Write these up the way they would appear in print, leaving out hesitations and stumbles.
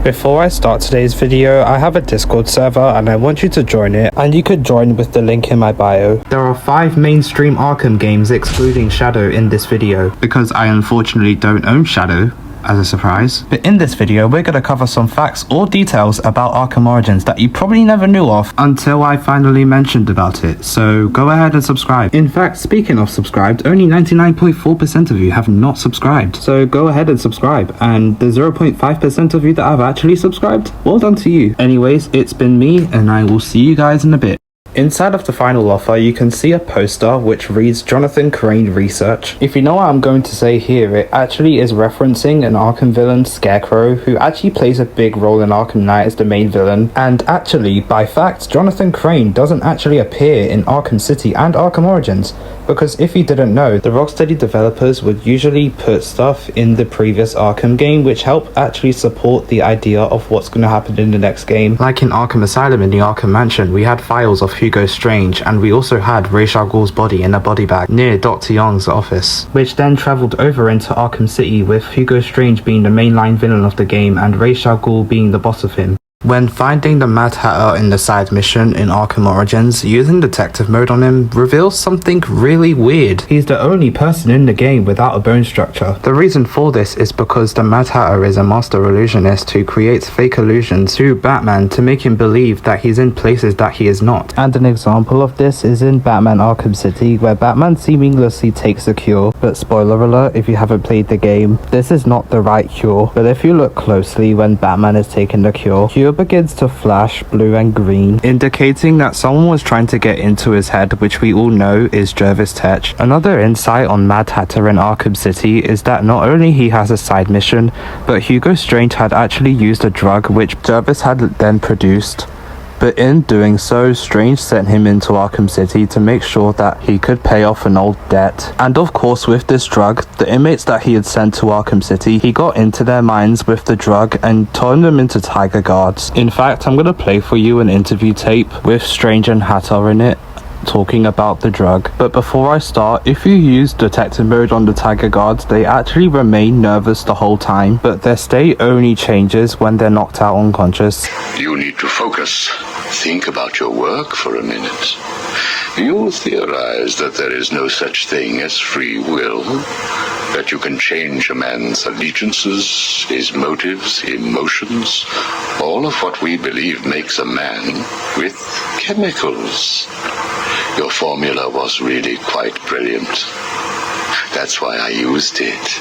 Before I start today's video, I have a Discord server and I want you to join it, and you could join with the link in my bio. There are 5 mainstream Arkham games excluding Shadow in this video, because I unfortunately don't own Shadow, as a surprise. But in this video, we're going to cover some facts or details about Arkham Origins that you probably never knew of until I finally mentioned about it, so go ahead and subscribe. In fact, speaking of subscribed, only 99.4% of you have not subscribed, so go ahead and subscribe, and the 0.5% of you that have actually subscribed, well done to you. Anyways, it's been me, and I will see you guys in a bit. Inside of the final offer, you can see a poster which reads Jonathan Crane Research. If you know what I'm going to say here, it actually is referencing an Arkham villain, Scarecrow, who actually plays a big role in Arkham Knight as the main villain. And actually, by fact, Jonathan Crane doesn't actually appear in Arkham City and Arkham Origins, because if you didn't know, the Rocksteady developers would usually put stuff in the previous Arkham game which help actually support the idea of what's going to happen in the next game. Like in Arkham Asylum in the Arkham Mansion, we had files of Hugo Strange, and we also had Ra's al Ghul's body in a body bag near Dr. Young's office, which then travelled over into Arkham City, with Hugo Strange being the mainline villain of the game and Ra's al Ghul being the boss of him. When finding the Mad Hatter in the side mission in Arkham Origins, using detective mode on him reveals something really weird. He's the only person in the game without a bone structure. The reason for this is because the Mad Hatter is a master illusionist who creates fake illusions to Batman to make him believe that he's in places that he is not. And an example of this is in Batman Arkham City, where Batman seamlessly takes a cure, but spoiler alert if you haven't played the game, this is not the right cure. But if you look closely when Batman is taking the cure begins to flash blue and green, indicating that someone was trying to get into his head, which we all know is Jervis Tetch. Another insight on Mad Hatter in Arkham City is that not only he has a side mission, but Hugo Strange had actually used a drug which Jervis had then produced. But in doing so, Strange sent him into Arkham City to make sure that he could pay off an old debt. And of course, with this drug, the inmates that he had sent to Arkham City, he got into their minds with the drug and turned them into Tiger Guards. In fact, I'm going to play for you an interview tape with Strange and Hatter in it, talking about the drug. But before I start, if you use detective mode on the Tiger Guards, they actually remain nervous the whole time, but their state only changes when they're knocked out unconscious. You need to focus. Think about your work for a minute. You theorize that there is no such thing as free will, that you can change a man's allegiances, his motives, emotions, all of what we believe makes a man, with chemicals. Your formula was really quite brilliant. That's why I used it.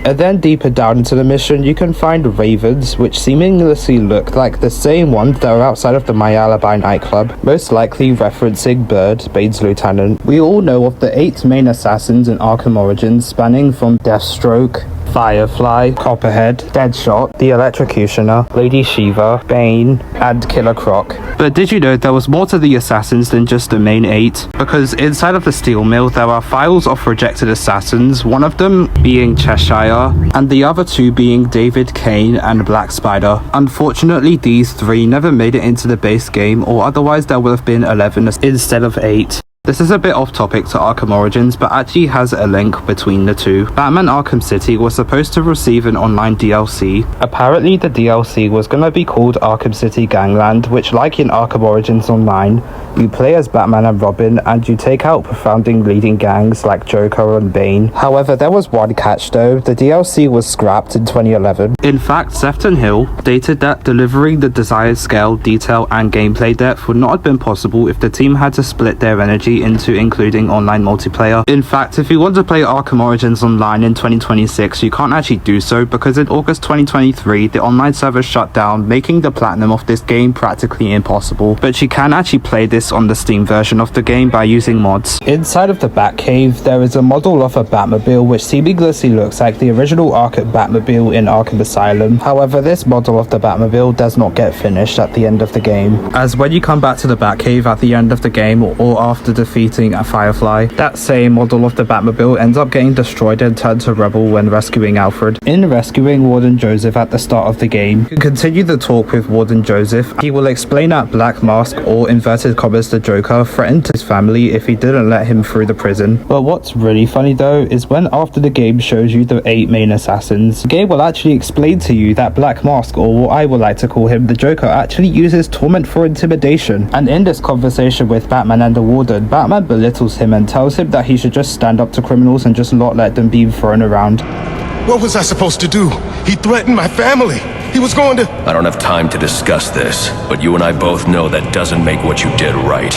And then deeper down into the mission, you can find ravens, which seemingly look like the same ones that are outside of the My Alibi nightclub, most likely referencing Bird, Bane's lieutenant. We all know of the 8 main assassins in Arkham Origins, spanning from Deathstroke, Firefly, Copperhead, Deadshot, the Electrocutioner, Lady Shiva, Bane, and Killer Croc. But did you know there was more to the assassins than just the main 8? Because inside of the steel mill there are files of rejected assassins, one of them being Cheshire, and the other 2 being David Kane and Black Spider. Unfortunately, these 3 never made it into the base game, or otherwise there would have been 11 instead of 8. This is a bit off topic to Arkham Origins, but actually has a link between the two. Batman Arkham City was supposed to receive an online DLC. Apparently the DLC was gonna be called Arkham City Gangland, which, like in Arkham Origins Online, you play as Batman and Robin and you take out profounding leading gangs like Joker and Bane. However, there was one catch though, the DLC was scrapped in 2011. In fact, Sefton Hill stated that delivering the desired scale, detail and gameplay depth would not have been possible if the team had to split their energy into including online multiplayer. In fact, if you want to play Arkham Origins Online in 2026, you can't actually do so because in August 2023, the online server shut down, making the platinum of this game practically impossible. But you can actually play this on the Steam version of the game by using mods. Inside of the Batcave, there is a model of a Batmobile which seemingly looks like the original Arkham Batmobile in Arkham Asylum. However, this model of the Batmobile does not get finished at the end of the game, as when you come back to the Batcave at the end of the game or after the defeating a Firefly. That same model of the Batmobile ends up getting destroyed and turned to rubble when rescuing Alfred. In rescuing Warden Joseph at the start of the game, you can continue the talk with Warden Joseph. He will explain that Black Mask, or inverted commas the Joker, threatened his family if he didn't let him through the prison. But what's really funny though is when after the game shows you the 8 main assassins, the game will actually explain to you that Black Mask, or what I would like to call him, the Joker, actually uses torment for intimidation. And in this conversation with Batman and the Warden, Batman belittles him and tells him that he should just stand up to criminals and just not let them be thrown around. What was I supposed to do? He threatened my family. He was going to... I don't have time to discuss this, but you and I both know that doesn't make what you did right.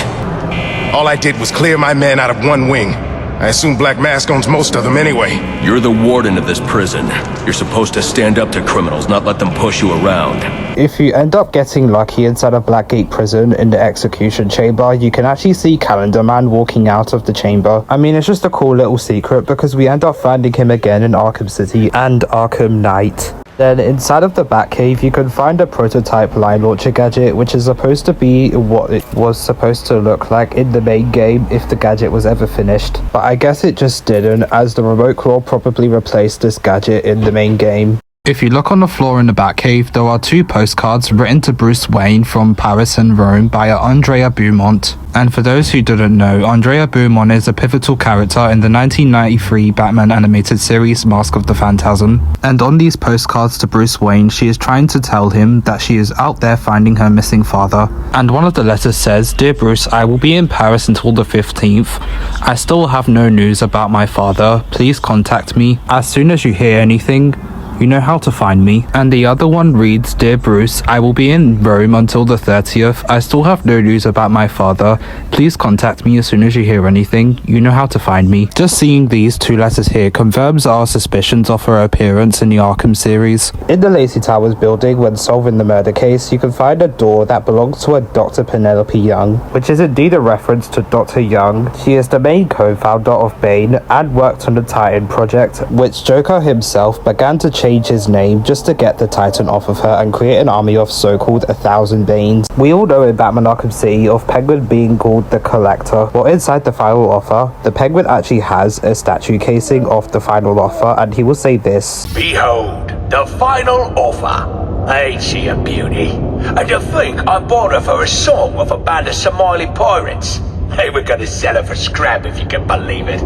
All I did was clear my men out of one wing. I assume Black Mask owns most of them anyway. You're the warden of this prison. You're supposed to stand up to criminals, not let them push you around. If you end up getting lucky inside of Blackgate Prison in the execution chamber, you can actually see Calendar Man walking out of the chamber. I mean, it's just a cool little secret because we end up finding him again in Arkham City and Arkham Knight. Then inside of the Batcave, you can find a prototype line launcher gadget, which is supposed to be what it was supposed to look like in the main game if the gadget was ever finished. But I guess it just didn't, as the remote claw probably replaced this gadget in the main game. If you look on the floor in the Batcave, there are 2 postcards written to Bruce Wayne from Paris and Rome by Andrea Beaumont. And for those who didn't know, Andrea Beaumont is a pivotal character in the 1993 Batman animated series Mask of the Phantasm. And on these postcards to Bruce Wayne, she is trying to tell him that she is out there finding her missing father. And one of the letters says, "Dear Bruce, I will be in Paris until the 15th. I still have no news about my father. Please contact me. As soon as you hear anything, you know how to find me." And the other one reads, "Dear Bruce, I will be in Rome until the 30th. I still have no news about my father. Please contact me as soon as you hear anything. You know how to find me." Just seeing these 2 letters here confirms our suspicions of her appearance in the Arkham series. In the Lacy Towers building, when solving the murder case, you can find a door that belongs to a Dr. Penelope Young, which is indeed a reference to Dr. Young. She is the main co-founder of Bane and worked on the Titan project, which Joker himself began to change his name just to get the Titan off of her and create an army of so-called 1,000 Banes. We all know in Batman Arkham City of Penguin being called the Collector. Well, inside the final offer, the Penguin actually has a statue casing of the final offer, and he will say this: "Behold, the final offer. Ain't she a beauty? And to think I bought her for a song of a band of Somali pirates. They were gonna sell her for scrap, if you can believe it."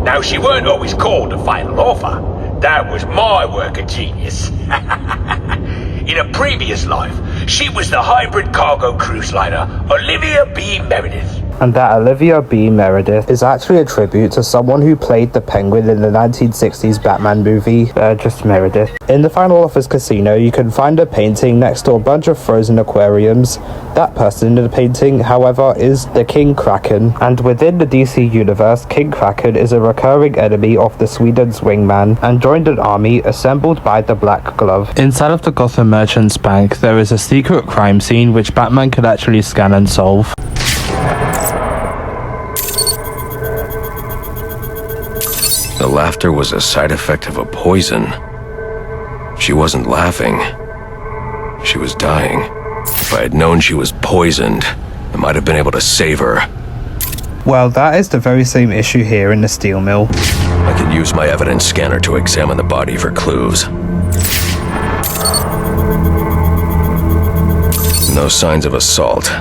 Now, she weren't always called the final offer. That was my work of genius. In a previous life, she was the hybrid cargo cruise liner Olivia B. Meredith. And that Olivia B. Meredith is actually a tribute to someone who played the Penguin in the 1960s Batman movie, just Meredith. In the Final Office Casino, you can find a painting next to a bunch of frozen aquariums. That person in the painting, however, is the King Kraken. And within the DC universe, King Kraken is a recurring enemy of the Sweden's Wingman and joined an army assembled by the Black Glove. Inside of the Gotham Merchants Bank, there is a secret crime scene which Batman could actually scan and solve. The laughter was a side effect of a poison. She wasn't laughing. She was dying. If I had known she was poisoned, I might have been able to save her. Well, that is the very same issue here in the steel mill. I could use my evidence scanner to examine the body for clues. No signs of assault.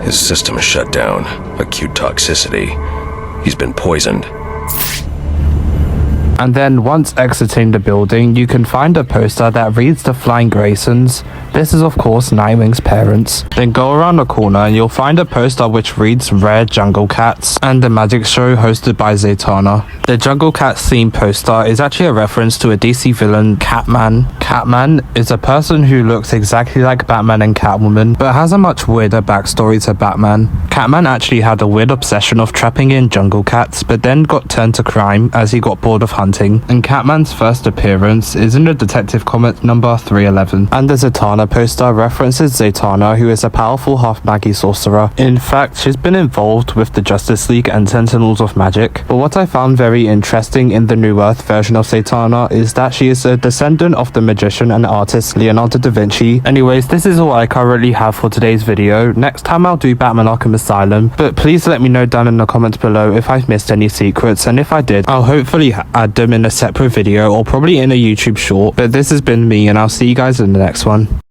His system is shut down. Acute toxicity. He's been poisoned. And then once exiting the building, you can find a poster that reads The Flying Graysons. This is of course Nightwing's parents. Then go around the corner and you'll find a poster which reads Rare Jungle Cats and the magic show hosted by Zatanna. The Jungle Cats theme poster is actually a reference to a DC villain, Catman. Catman is a person who looks exactly like Batman and Catwoman, but has a much weirder backstory to Batman. Catman actually had a weird obsession of trapping in jungle cats, but then got turned to crime as he got bored of hunting hunting, and Catman's first appearance is in the Detective Comics number 311. And the Zatanna poster references Zatanna, who is a powerful half-Maggie sorcerer. In fact, she's been involved with the Justice League and Sentinels of Magic. But what I found very interesting in the New Earth version of Zatanna is that she is a descendant of the magician and artist Leonardo da Vinci. Anyways, this is all I currently have for today's video. Next time I'll do Batman Arkham Asylum, but please let me know down in the comments below if I've missed any secrets, and if I did, I'll hopefully add them in a separate video or probably in a YouTube short. But this has been me, and I'll see you guys in the next one.